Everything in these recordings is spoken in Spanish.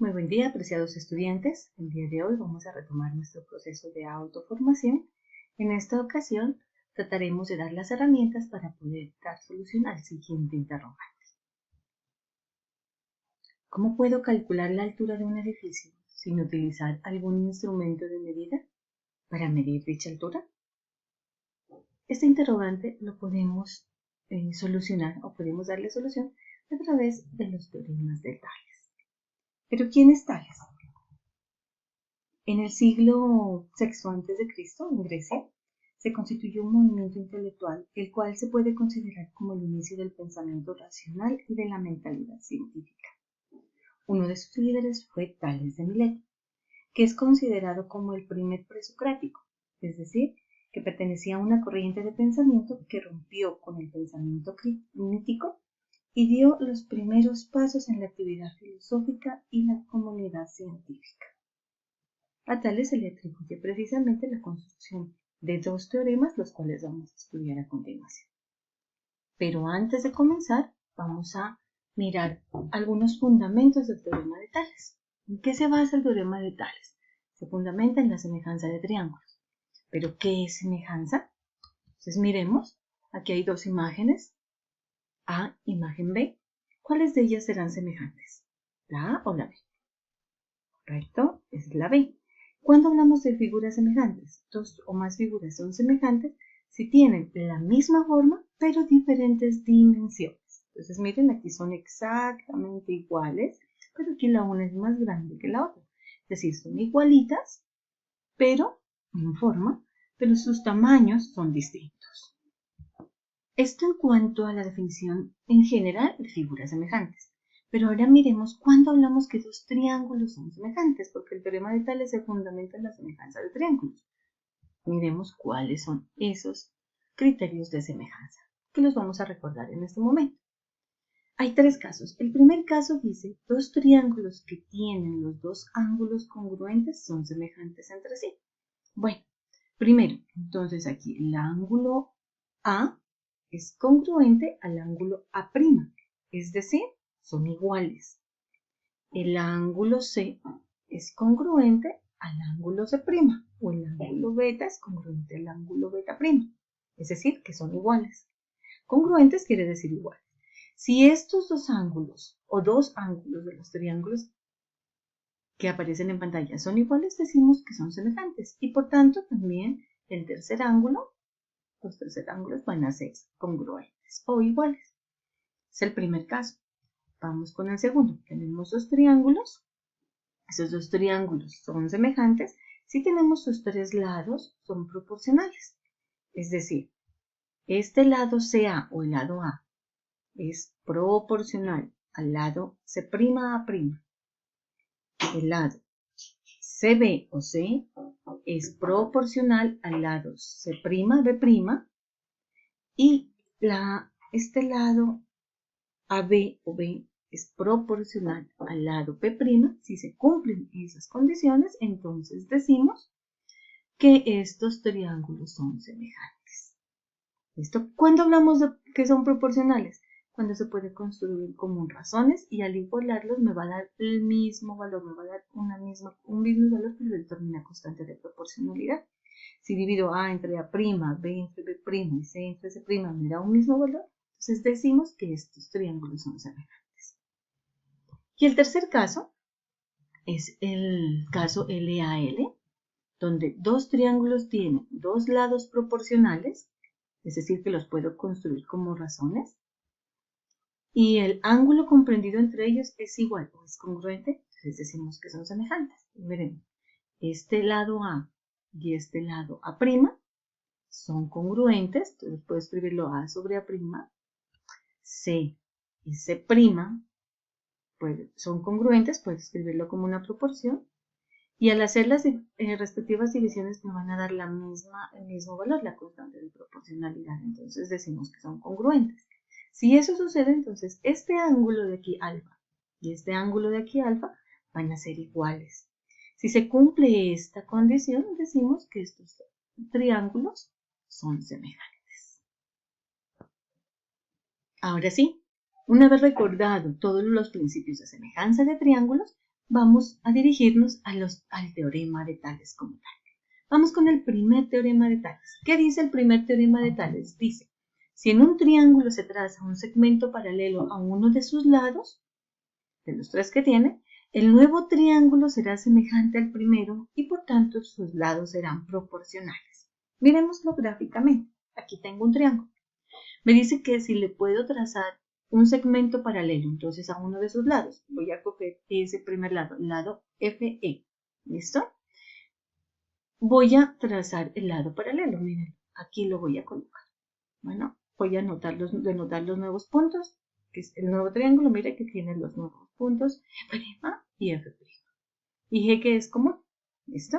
Muy buen día, apreciados estudiantes. El día de hoy vamos a retomar nuestro proceso de autoformación. En esta ocasión trataremos de dar las herramientas para poder dar solución al siguiente interrogante. ¿Cómo puedo calcular la altura de un edificio sin utilizar algún instrumento de medida para medir dicha altura? Este interrogante lo podemos solucionar o podemos darle solución a través de los teoremas de Tales. ¿Pero quién es Tales? En el siglo VI a.C., en Grecia, se constituyó un movimiento intelectual, el cual se puede considerar como el inicio del pensamiento racional y de la mentalidad científica. Uno de sus líderes fue Tales de Mileto, que es considerado como el primer presocrático, es decir, que pertenecía a una corriente de pensamiento que rompió con el pensamiento crítico y dio los primeros pasos en la actividad filosófica y la comunidad científica. A Tales se le atribuye precisamente la construcción de dos teoremas, los cuales vamos a estudiar a continuación. Pero antes de comenzar, vamos a mirar algunos fundamentos del teorema de Tales. ¿En qué se basa el teorema de Tales? Se fundamenta en la semejanza de triángulos. ¿Pero qué es semejanza? Entonces miremos, aquí hay dos imágenes, A, imagen B. ¿Cuáles de ellas serán semejantes? ¿La A o la B? Correcto, es la B. Cuando hablamos de figuras semejantes, dos o más figuras son semejantes si tienen la misma forma, pero diferentes dimensiones. Entonces, miren, aquí son exactamente iguales, pero aquí la una es más grande que la otra. Es decir, son igualitas, pero en forma, pero sus tamaños son distintos. Esto en cuanto a la definición en general de figuras semejantes. Pero ahora miremos cuándo hablamos que dos triángulos son semejantes, porque el teorema de Tales se fundamenta en la semejanza de triángulos. Miremos cuáles son esos criterios de semejanza, que los vamos a recordar en este momento. Hay tres casos. El primer caso dice, dos triángulos que tienen los dos ángulos congruentes son semejantes entre sí. Bueno, primero, entonces aquí el ángulo A es congruente al ángulo A', es decir, son iguales. El ángulo C es congruente al ángulo C' o el ángulo beta es congruente al ángulo beta', es decir, que son iguales. Congruentes quiere decir iguales. Si estos dos ángulos o dos ángulos de los triángulos que aparecen en pantalla son iguales, decimos que son semejantes y por tanto también el tercer ángulo, los tercer ángulos van a ser congruentes o iguales. Es el primer caso. Vamos con el segundo. Tenemos dos triángulos. Esos dos triángulos son semejantes si tenemos sus tres lados son proporcionales. Es decir, este lado CA o el lado A es proporcional al lado C'A'. El lado CB o C es proporcional al lado C'B' y este lado AB o B es proporcional al lado P'. Si se cumplen esas condiciones, entonces decimos que estos triángulos son semejantes. ¿Listo? ¿Cuándo hablamos de que son proporcionales? Cuando se puede construir común razones y al igualarlos me va a dar el mismo valor, me va a dar un mismo valor que determina constante de proporcionalidad. Si divido A entre A', B entre B' y C entre C' me da un mismo valor, entonces decimos que estos triángulos son semejantes. Y el tercer caso es el caso LAL, donde dos triángulos tienen dos lados proporcionales, es decir, que los puedo construir como razones, y el ángulo comprendido entre ellos es igual o es congruente, entonces decimos que son semejantes. Veremos, este lado A y este lado A' son congruentes, entonces puedo escribirlo A sobre A', C y C' son congruentes, puedo escribirlo como una proporción, y al hacer las respectivas divisiones me van a dar el mismo valor, la constante de proporcionalidad, entonces decimos que son congruentes. Si eso sucede, entonces este ángulo de aquí alfa y este ángulo de aquí alfa van a ser iguales. Si se cumple esta condición, decimos que estos triángulos son semejantes. Ahora sí, una vez recordado todos los principios de semejanza de triángulos, vamos a dirigirnos al teorema de Tales como tal. Vamos con el primer teorema de Tales. ¿Qué dice el primer teorema de Tales? Dice, si en un triángulo se traza un segmento paralelo a uno de sus lados, de los tres que tiene, el nuevo triángulo será semejante al primero y por tanto sus lados serán proporcionales. Miremoslo gráficamente. Aquí tengo un triángulo. Me dice que si le puedo trazar un segmento paralelo, entonces a uno de sus lados, voy a coger ese primer lado, lado FE. ¿Listo? Voy a trazar el lado paralelo. Miren, aquí lo voy a colocar. Bueno, voy a denotar los nuevos puntos, que es el nuevo triángulo. Mire que tiene los nuevos puntos F' y F'. Y G que es común. ¿Listo?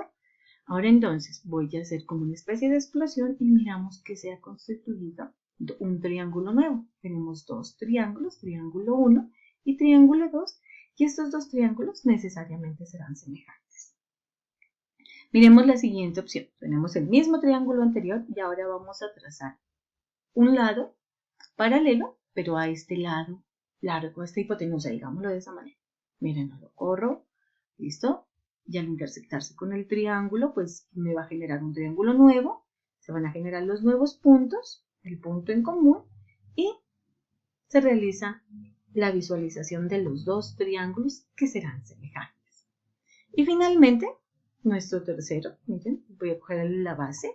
Ahora entonces voy a hacer como una especie de explosión y miramos que se ha constituido un triángulo nuevo. Tenemos dos triángulos, triángulo 1 y triángulo 2, y estos dos triángulos necesariamente serán semejantes. Miremos la siguiente opción. Tenemos el mismo triángulo anterior y ahora vamos a trazar un lado paralelo, pero a este lado largo, a esta hipotenusa, digámoslo de esa manera. Miren, lo corro, ¿listo? Y al intersectarse con el triángulo, pues me va a generar un triángulo nuevo, se van a generar los nuevos puntos, el punto en común, y se realiza la visualización de los dos triángulos que serán semejantes. Y finalmente, nuestro tercero, miren, voy a coger la base,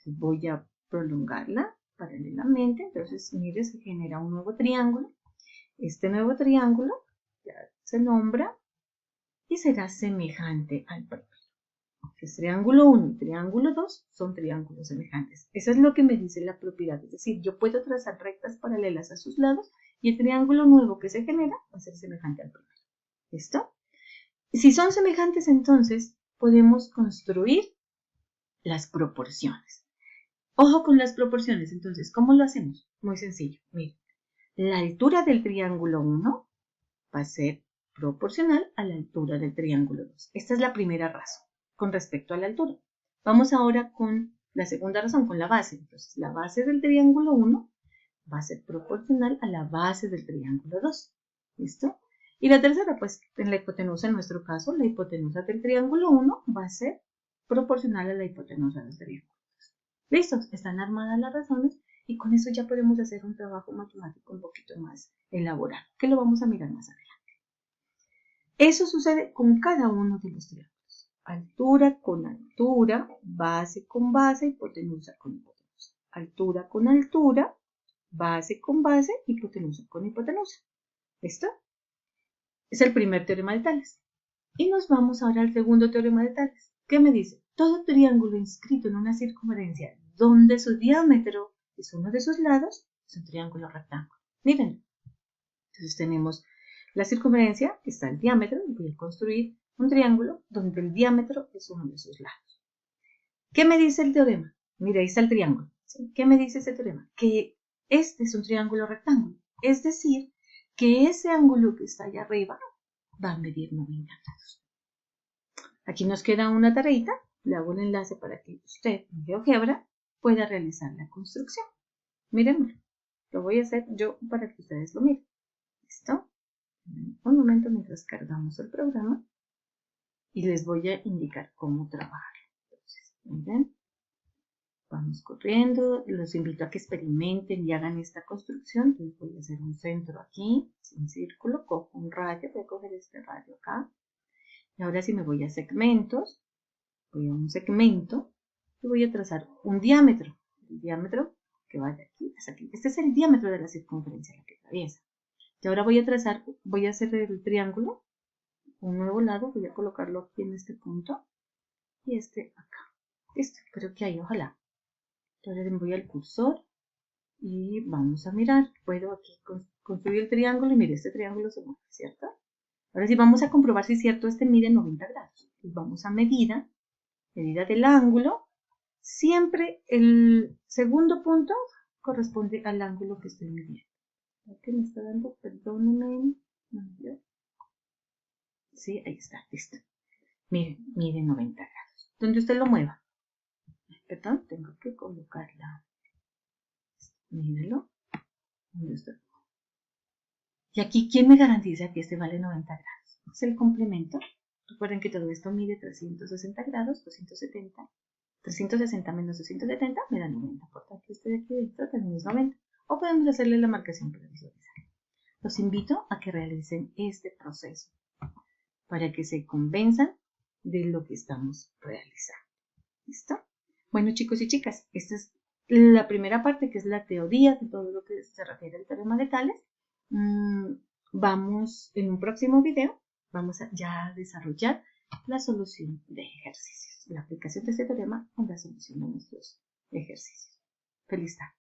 voy a prolongarla paralelamente, entonces mire, se genera un nuevo triángulo. Este nuevo triángulo ya se nombra y será semejante al primero. Es triángulo 1 y triángulo 2 son triángulos semejantes. Eso es lo que me dice la propiedad, es decir, yo puedo trazar rectas paralelas a sus lados y el triángulo nuevo que se genera va a ser semejante al primero. ¿Listo? Si son semejantes, entonces podemos construir las proporciones. Ojo con las proporciones, entonces, ¿cómo lo hacemos? Muy sencillo, miren. La altura del triángulo 1 va a ser proporcional a la altura del triángulo 2. Esta es la primera razón con respecto a la altura. Vamos ahora con la segunda razón, con la base. Entonces, la base del triángulo 1 va a ser proporcional a la base del triángulo 2. ¿Listo? Y la tercera, pues en la hipotenusa, en nuestro caso, la hipotenusa del triángulo 1 va a ser proporcional a la hipotenusa del triángulo 2. ¿Listo? Están armadas las razones y con eso ya podemos hacer un trabajo matemático un poquito más elaborado, que lo vamos a mirar más adelante. Eso sucede con cada uno de los triángulos. Altura con altura, base con base, hipotenusa con hipotenusa. Altura con altura, base con base, hipotenusa con hipotenusa. ¿Listo? Es el primer teorema de Tales. Y nos vamos ahora al segundo teorema de Tales. ¿Qué me dice? Todo triángulo inscrito en una circunferencia donde su diámetro es uno de sus lados es un triángulo rectángulo. Miren. Entonces tenemos la circunferencia, que está el diámetro, y voy a construir un triángulo donde el diámetro es uno de sus lados. ¿Qué me dice el teorema? Mira, ahí está el triángulo. ¿Sí? ¿Qué me dice ese teorema? Que este es un triángulo rectángulo. Es decir, que ese ángulo que está allá arriba va a medir 90 grados. Aquí nos queda una tareita. Le hago un enlace para que usted, en GeoGebra, pueda realizar la construcción. Mírenlo. Lo voy a hacer yo para que ustedes lo miren. ¿Listo? Un momento mientras cargamos el programa y les voy a indicar cómo trabajar. Entonces, miren, vamos corriendo, los invito a que experimenten y hagan esta construcción. Entonces voy a hacer un centro aquí, sin círculo, cojo un radio, voy a coger este radio acá. Y ahora sí me voy a segmentos, voy a un segmento y voy a trazar un diámetro. El diámetro que va de aquí hasta aquí. Este es el diámetro de la circunferencia la que atraviesa. Y ahora voy a hacer el triángulo, un nuevo lado, voy a colocarlo aquí en este punto y este acá. Listo, creo que ahí, ojalá. Entonces voy al cursor y vamos a mirar. Puedo aquí construir el triángulo y mire, este triángulo se mueve, ¿cierto? Ahora sí vamos a comprobar si es cierto, este mide 90 grados. Entonces vamos a medida del ángulo. Siempre el segundo punto corresponde al ángulo que estoy midiendo. ¿Qué me está dando? Perdónenme. Sí, ahí está, listo. Miren, mide 90 grados. Donde usted lo mueva. Perdón, tengo que colocarla. Mírenlo. ¿Dónde está? Y aquí, ¿quién me garantiza que este vale 90 grados? Es el complemento. Recuerden que todo esto mide 360 grados, 270. 360 menos 270 me da 90. Por tanto, este de aquí dentro también es 90. O podemos hacerle la marcación para visualizar. Los invito a que realicen este proceso para que se convenzan de lo que estamos realizando. ¿Listo? Bueno, chicos y chicas, esta es la primera parte, que es la teoría de todo lo que se refiere al teorema de Tales. Vamos, en un próximo video, vamos a ya desarrollar la solución de ejercicios, la aplicación de este teorema en la solución de nuestros ejercicios. Feliz tarde.